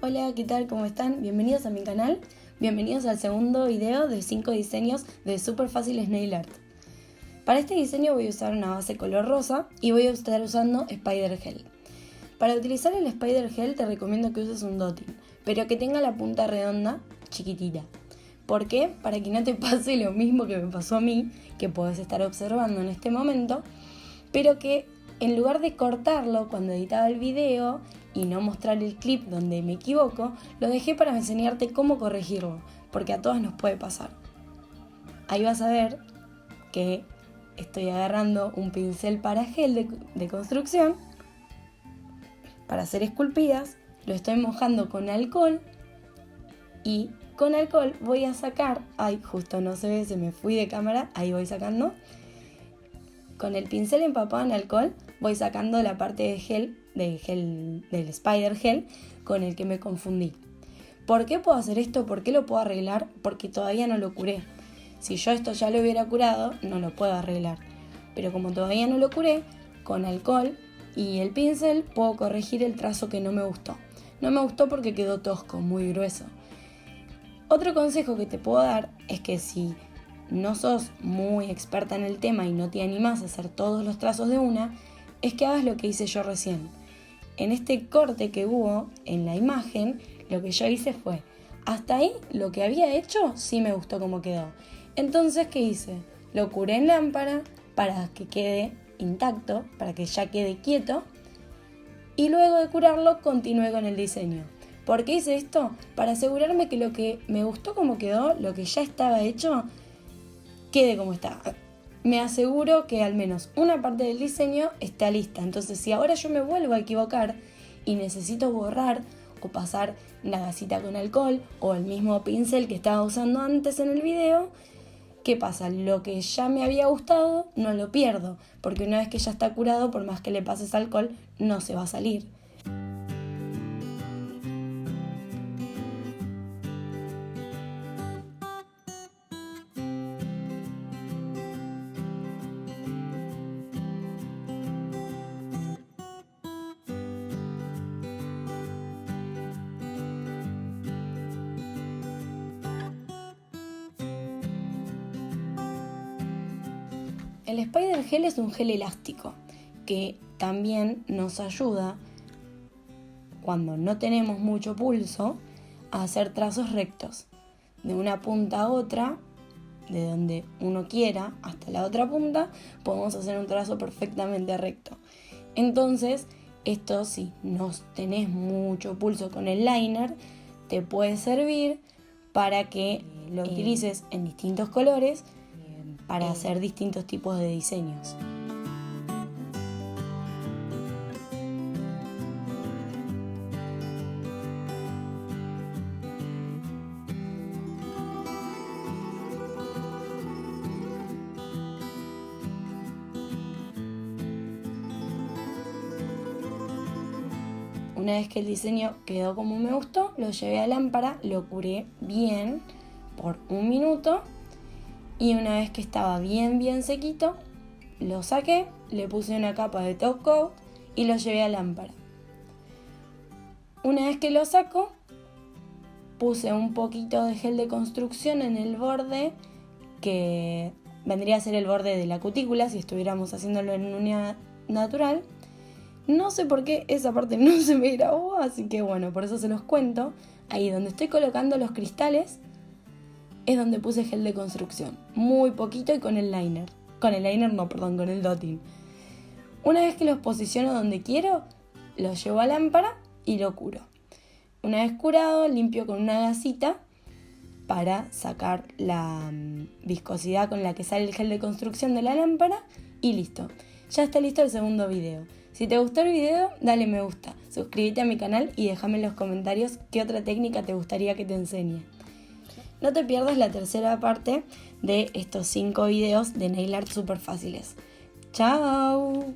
Hola, ¿qué tal? ¿Cómo están? Bienvenidos a mi canal. Bienvenidos al segundo video de 5 diseños de Super Fáciles Nail Art. Para este diseño voy a usar una base color rosa y voy a estar usando Spider Gel. Para utilizar el Spider Gel te recomiendo que uses un dotting, pero que tenga la punta redonda chiquitita. ¿Por qué? Para que no te pase lo mismo que me pasó a mí, que podés estar observando en este momento, pero que en lugar de cortarlo cuando editaba el video y no mostrar el clip donde me equivoco, lo dejé para enseñarte cómo corregirlo, porque a todas nos puede pasar. Ahí vas a ver que estoy agarrando un pincel para gel de construcción para hacer esculpidas, lo estoy mojando con alcohol y con alcohol voy a sacar, ay, justo no se ve, se me fui de cámara, ahí voy sacando. Con el pincel empapado en alcohol voy sacando la parte del Spider Gel con el que me confundí. ¿Por qué puedo hacer esto? ¿Por qué lo puedo arreglar? Porque todavía no lo curé. Si yo esto ya lo hubiera curado, no lo puedo arreglar. Pero como todavía no lo curé, con alcohol y el pincel puedo corregir el trazo que no me gustó. No me gustó porque quedó tosco, muy grueso. Otro consejo que te puedo dar es que si no sos muy experta en el tema y no te animás a hacer todos los trazos de una, es que hagas lo que hice yo recién. En este corte que hubo en la imagen, lo que yo hice fue, hasta ahí lo que había hecho sí me gustó cómo quedó. Entonces, ¿qué hice? Lo curé en lámpara para que quede intacto, para que ya quede quieto, y luego de curarlo continué con el diseño. ¿Por qué hice esto? Para asegurarme que lo que me gustó cómo quedó, lo que ya estaba hecho, quede como está. Me aseguro que al menos una parte del diseño está lista. Entonces, si ahora yo me vuelvo a equivocar y necesito borrar o pasar la gasita con alcohol o el mismo pincel que estaba usando antes en el video, ¿qué pasa? Lo que ya me había gustado no lo pierdo, porque una vez que ya está curado, por más que le pases alcohol, no se va a salir. El Spider Gel es un gel elástico que también nos ayuda, cuando no tenemos mucho pulso, a hacer trazos rectos. De una punta a otra, de donde uno quiera hasta la otra punta, podemos hacer un trazo perfectamente recto. Entonces, esto si no tenés mucho pulso con el liner, te puede servir para que lo utilices en distintos colores para hacer distintos tipos de diseños. Una vez que el diseño quedó como me gustó, lo llevé a lámpara, lo curé bien por 1 minuto y una vez que estaba bien sequito, lo saqué, le puse una capa de top coat y lo llevé a lámpara. Una vez que lo saco, puse un poquito de gel de construcción en el borde, que vendría a ser el borde de la cutícula si estuviéramos haciéndolo en uña natural. No sé por qué esa parte no se me grabó, así que bueno, por eso se los cuento. Ahí donde estoy colocando los cristales es donde puse gel de construcción, muy poquito y con el liner. Con el dotting. Una vez que los posiciono donde quiero, los llevo a lámpara y lo curo. Una vez curado, limpio con una gasita para sacar la viscosidad con la que sale el gel de construcción de la lámpara y listo. Ya está listo el segundo video. Si te gustó el video, dale me gusta, suscríbete a mi canal y déjame en los comentarios qué otra técnica te gustaría que te enseñe. No te pierdas la tercera parte de estos 5 videos de nail art súper fáciles. ¡Chao!